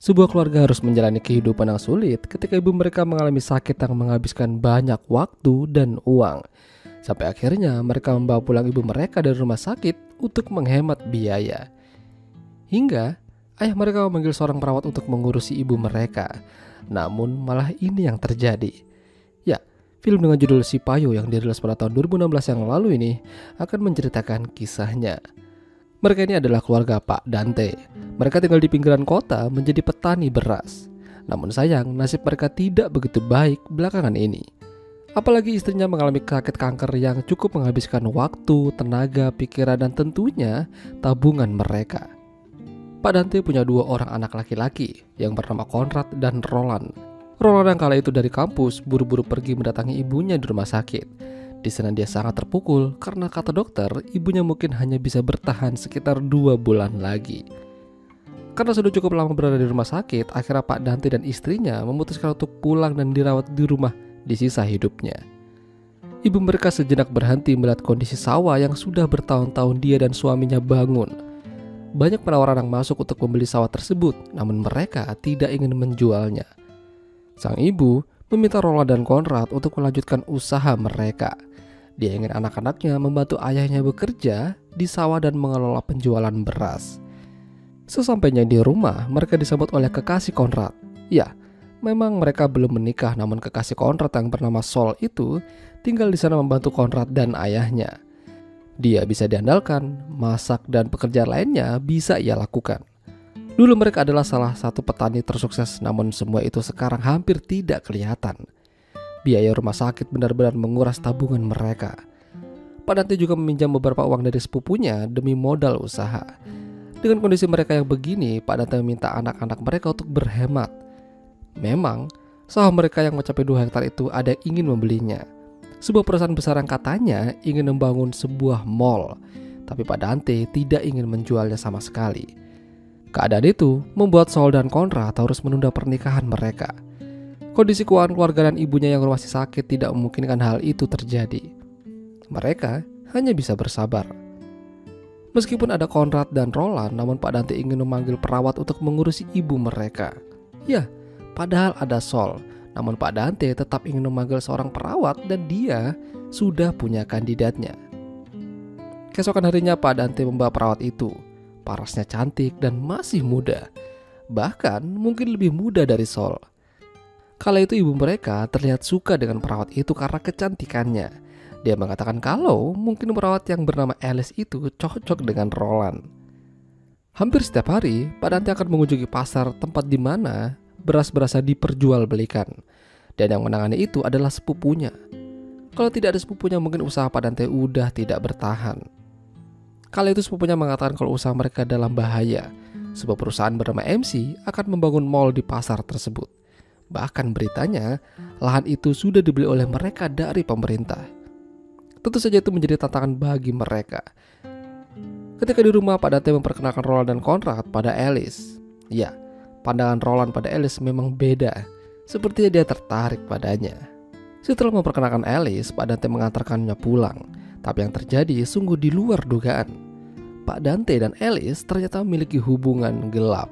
Sebuah keluarga harus menjalani kehidupan yang sulit ketika ibu mereka mengalami sakit yang menghabiskan banyak waktu dan uang. Sampai akhirnya mereka membawa pulang ibu mereka dari rumah sakit untuk menghemat biaya. Hingga ayah mereka memanggil seorang perawat untuk mengurusi ibu mereka. Namun malah ini yang terjadi. Ya, film dengan judul Si Payo yang dirilis pada tahun 2016 yang lalu ini akan menceritakan kisahnya. Mereka ini adalah keluarga Pak Dante. Mereka tinggal di pinggiran kota menjadi petani beras. Namun sayang, nasib mereka tidak begitu baik belakangan ini. Apalagi istrinya mengalami sakit kanker yang cukup menghabiskan waktu, tenaga, pikiran, dan tentunya tabungan mereka. Pak Dante punya dua orang anak laki-laki yang bernama Konrad dan Roland. Roland yang kala itu dari kampus buru-buru pergi mendatangi ibunya di rumah sakit. Di sana dia sangat terpukul karena kata dokter ibunya mungkin hanya bisa bertahan sekitar 2 bulan lagi. Karena sudah cukup lama berada di rumah sakit, akhirnya Pak Dante dan istrinya memutuskan untuk pulang dan dirawat di rumah di sisa hidupnya. Ibu mereka sejenak berhenti melihat kondisi sawah yang sudah bertahun-tahun dia dan suaminya bangun. Banyak penawaran yang masuk untuk membeli sawah tersebut, namun mereka tidak ingin menjualnya. Sang ibu meminta Roland dan Konrad untuk melanjutkan usaha mereka. Dia ingin anak-anaknya membantu ayahnya bekerja di sawah dan mengelola penjualan beras. Sesampainya di rumah, mereka disambut oleh kekasih Konrad. Ya, memang mereka belum menikah, namun kekasih Konrad yang bernama Sol itu tinggal di sana membantu Konrad dan ayahnya. Dia bisa diandalkan, masak dan pekerjaan lainnya bisa ia lakukan. Dulu mereka adalah salah satu petani tersukses, namun semua itu sekarang hampir tidak kelihatan. Biaya rumah sakit benar-benar menguras tabungan mereka. Pak Dante juga meminjam beberapa uang dari sepupunya demi modal usaha. Dengan kondisi mereka yang begini, Pak Dante meminta anak-anak mereka untuk berhemat. Memang, sawah mereka yang mencapai 2 hektar itu ada yang ingin membelinya. Sebuah perusahaan besar yang katanya ingin membangun sebuah mall, tapi Pak Dante tidak ingin menjualnya sama sekali. Keadaan itu membuat Sol dan Konrad harus menunda pernikahan mereka. Kondisi keuangan keluarga dan ibunya yang masih sakit tidak memungkinkan hal itu terjadi. Mereka hanya bisa bersabar. Meskipun ada Konrad dan Roland, namun Pak Dante ingin memanggil perawat untuk mengurusi ibu mereka. Ya, padahal ada Sol, namun Pak Dante tetap ingin memanggil seorang perawat dan dia sudah punya kandidatnya. Keesokan harinya Pak Dante membawa perawat itu. Parasnya cantik dan masih muda. Bahkan mungkin lebih muda dari Sol. Kala itu ibu mereka terlihat suka dengan perawat itu karena kecantikannya. Dia mengatakan kalau mungkin perawat yang bernama Alice itu cocok dengan Roland. Hampir setiap hari, Pak Dante akan mengunjungi pasar tempat di mana beras-berasnya diperjualbelikan. Dan yang menangani itu adalah sepupunya. Kalau tidak ada sepupunya, mungkin usaha Pak Dante udah tidak bertahan. Kala itu sepupunya mengatakan kalau usaha mereka dalam bahaya. Sebuah perusahaan bernama MC akan membangun mall di pasar tersebut. Bahkan beritanya, lahan itu sudah dibeli oleh mereka dari pemerintah. Tentu saja itu menjadi tantangan bagi mereka. Ketika di rumah, Pak Dante memperkenalkan Roland dan Konrad pada Alice. Ya, pandangan Roland pada Alice memang beda. Sepertinya dia tertarik padanya. Setelah memperkenalkan Alice, Pak Dante mengantarkannya pulang. Tapi yang terjadi sungguh di luar dugaan. Pak Dante dan Alice ternyata memiliki hubungan gelap.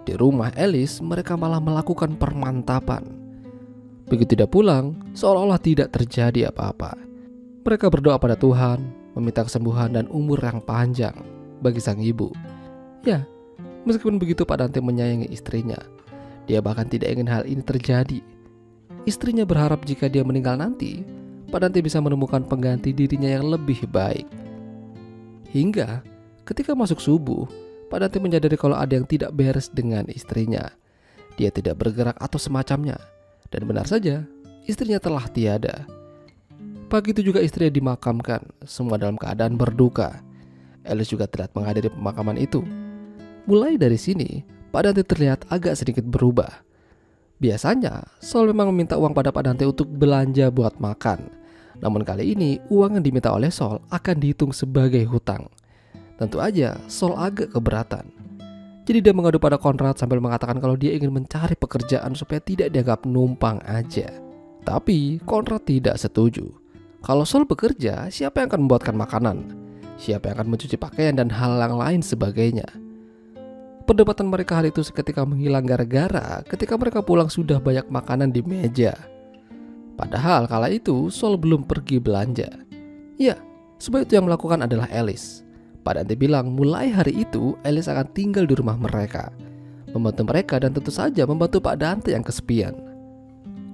Di rumah Alice, mereka malah melakukan permantapan. Begitu dia pulang, seolah-olah tidak terjadi apa-apa. Mereka berdoa pada Tuhan, meminta kesembuhan dan umur yang panjang bagi sang ibu. Ya, meskipun begitu Pak Dante menyayangi istrinya. Dia bahkan tidak ingin hal ini terjadi. Istrinya berharap jika dia meninggal nanti, Pak Dante bisa menemukan pengganti dirinya yang lebih baik. Hingga ketika masuk subuh, Pak Dante menyadari kalau ada yang tidak beres dengan istrinya. Dia tidak bergerak atau semacamnya. Dan benar saja, istrinya telah tiada. Pagi itu juga istrinya dimakamkan, semua dalam keadaan berduka. Alice juga terlihat menghadiri pemakaman itu. Mulai dari sini, Pak Dante terlihat agak sedikit berubah. Biasanya, Sol memang meminta uang pada Pak Dante untuk belanja buat makan. Namun kali ini, uang yang diminta oleh Sol akan dihitung sebagai hutang. Tentu aja, Sol agak keberatan. Jadi dia mengadu pada Konrad sambil mengatakan kalau dia ingin mencari pekerjaan supaya tidak dianggap numpang aja. Tapi Konrad tidak setuju. Kalau Sol bekerja, siapa yang akan membuatkan makanan? Siapa yang akan mencuci pakaian dan hal yang lain sebagainya? Perdebatan mereka hari itu seketika menghilang gara-gara ketika mereka pulang sudah banyak makanan di meja. Padahal kala itu Sol belum pergi belanja. Ya, semua itu yang melakukan adalah Alice. Pak Dante bilang mulai hari itu Alice akan tinggal di rumah mereka, membantu mereka dan tentu saja membantu Pak Dante yang kesepian.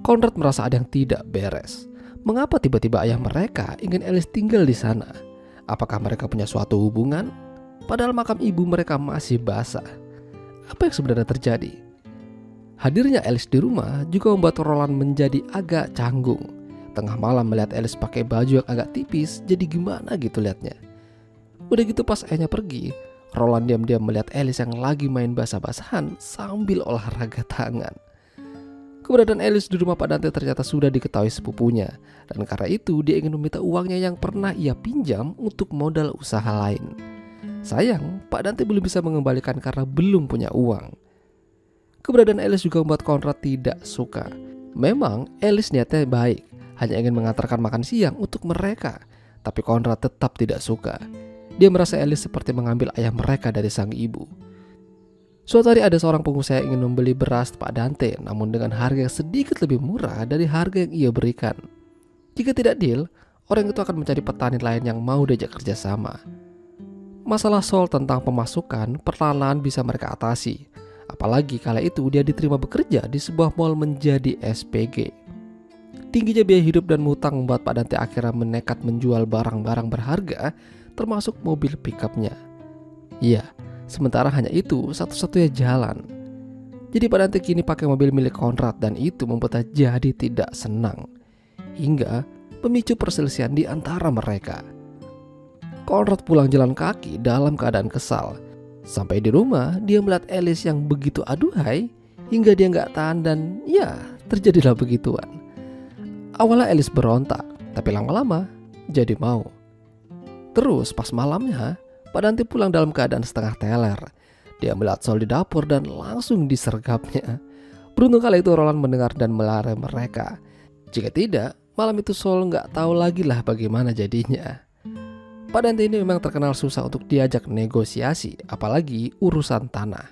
Conrad merasa ada yang tidak beres. Mengapa tiba-tiba ayah mereka ingin Alice tinggal di sana? Apakah mereka punya suatu hubungan? Padahal makam ibu mereka masih basah. Apa yang sebenarnya terjadi? Hadirnya Alice di rumah juga membuat Roland menjadi agak canggung. Tengah malam melihat Alice pakai baju yang agak tipis, jadi gimana gitu liatnya. Udah gitu pas ayahnya pergi, Roland diam-diam melihat Alice yang lagi main basah-basahan sambil olahraga tangan. Keberadaan Alice di rumah Pak Dante ternyata sudah diketahui sepupunya, dan karena itu dia ingin meminta uangnya yang pernah ia pinjam untuk modal usaha lain. Sayang, Pak Dante belum bisa mengembalikan karena belum punya uang. Keberadaan Alice juga membuat Conrad tidak suka. Memang Alice niatnya baik, hanya ingin mengantarkan makan siang untuk mereka, tapi Conrad tetap tidak suka. Dia merasa Alice seperti mengambil ayah mereka dari sang ibu. Suatu hari ada seorang pengusaha yang ingin membeli beras Pak Dante, namun dengan harga yang sedikit lebih murah dari harga yang ia berikan. Jika tidak deal, orang itu akan mencari petani lain yang mau diajak kerjasama. Masalah Sol tentang pemasukan perlahan-lahan bisa mereka atasi. Apalagi kala itu dia diterima bekerja di sebuah mall menjadi SPG. Tingginya biaya hidup dan hutang membuat Pak Dante akhirnya menekat menjual barang-barang berharga, termasuk mobil pickupnya. Iya, sementara hanya itu satu-satunya jalan. Jadi Pak Dante kini pakai mobil milik Conrad dan itu membuatnya jadi tidak senang. Hingga memicu perselisihan di antara mereka. Conrad pulang jalan kaki dalam keadaan kesal. Sampai di rumah dia melihat Alice yang begitu aduhai hingga dia nggak tahan dan ya terjadilah begituan. Awalnya Alice berontak, tapi lama-lama jadi mau. Terus pas malamnya Pak Dante pulang dalam keadaan setengah teler. Dia melihat Sol di dapur dan langsung disergapnya. Beruntung kali itu Roland mendengar dan melarang mereka. Jika tidak, malam itu Sol nggak tahu lagi lah bagaimana jadinya. Pak Dante ini memang terkenal susah untuk diajak negosiasi, apalagi urusan tanah.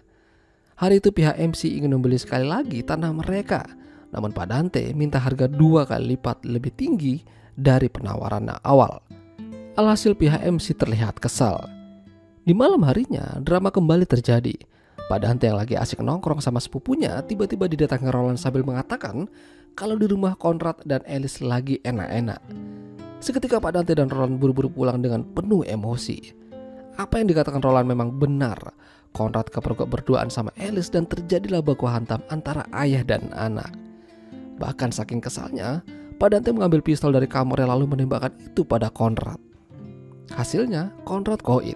Hari itu pihak MC ingin membeli sekali lagi tanah mereka, namun Pak Dante minta harga 2 kali lipat lebih tinggi dari penawaran awal. Alhasil pihak MC terlihat kesal. Di malam harinya drama kembali terjadi. Pak Dante yang lagi asik nongkrong sama sepupunya tiba-tiba didatangi Roland sambil mengatakan kalau di rumah Conrad dan Alice lagi enak-enak. Seketika Pak Dante dan Roland buru-buru pulang dengan penuh emosi. Apa yang dikatakan Roland memang benar. Conrad kepergok berduaan sama Alice dan terjadilah baku hantam antara ayah dan anak. Bahkan saking kesalnya, Pak Dante mengambil pistol dari kamarnya lalu menembakkan itu pada Conrad. Hasilnya, Conrad koit.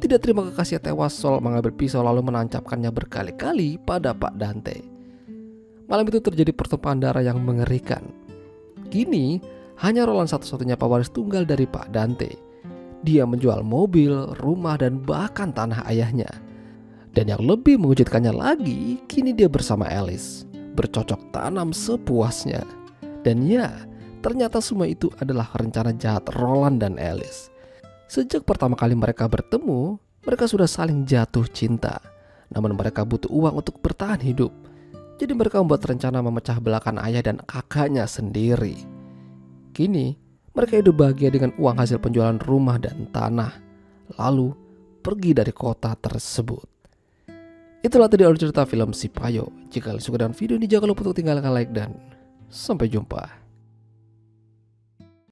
Tidak terima kekasih tewas, Sol mengambil pisau lalu menancapkannya berkali-kali pada Pak Dante. Malam itu terjadi pertumpahan darah yang mengerikan. Kini, hanya Roland satu-satunya pewaris tunggal dari Pak Dante. Dia menjual mobil, rumah, dan bahkan tanah ayahnya. Dan yang lebih mengejutkannya lagi, kini dia bersama Alice, bercocok tanam sepuasnya. Dan ya, ternyata semua itu adalah rencana jahat Roland dan Alice. Sejak pertama kali mereka bertemu, mereka sudah saling jatuh cinta. Namun mereka butuh uang untuk bertahan hidup. Jadi mereka membuat rencana memecah belahkan ayah dan kakaknya sendiri. Kini, mereka hidup bahagia dengan uang hasil penjualan rumah dan tanah, lalu pergi dari kota tersebut. Itulah tadi alur cerita film Si Payo. Jika kalian suka dengan video ini, jangan lupa untuk tinggalkan like dan sampai jumpa.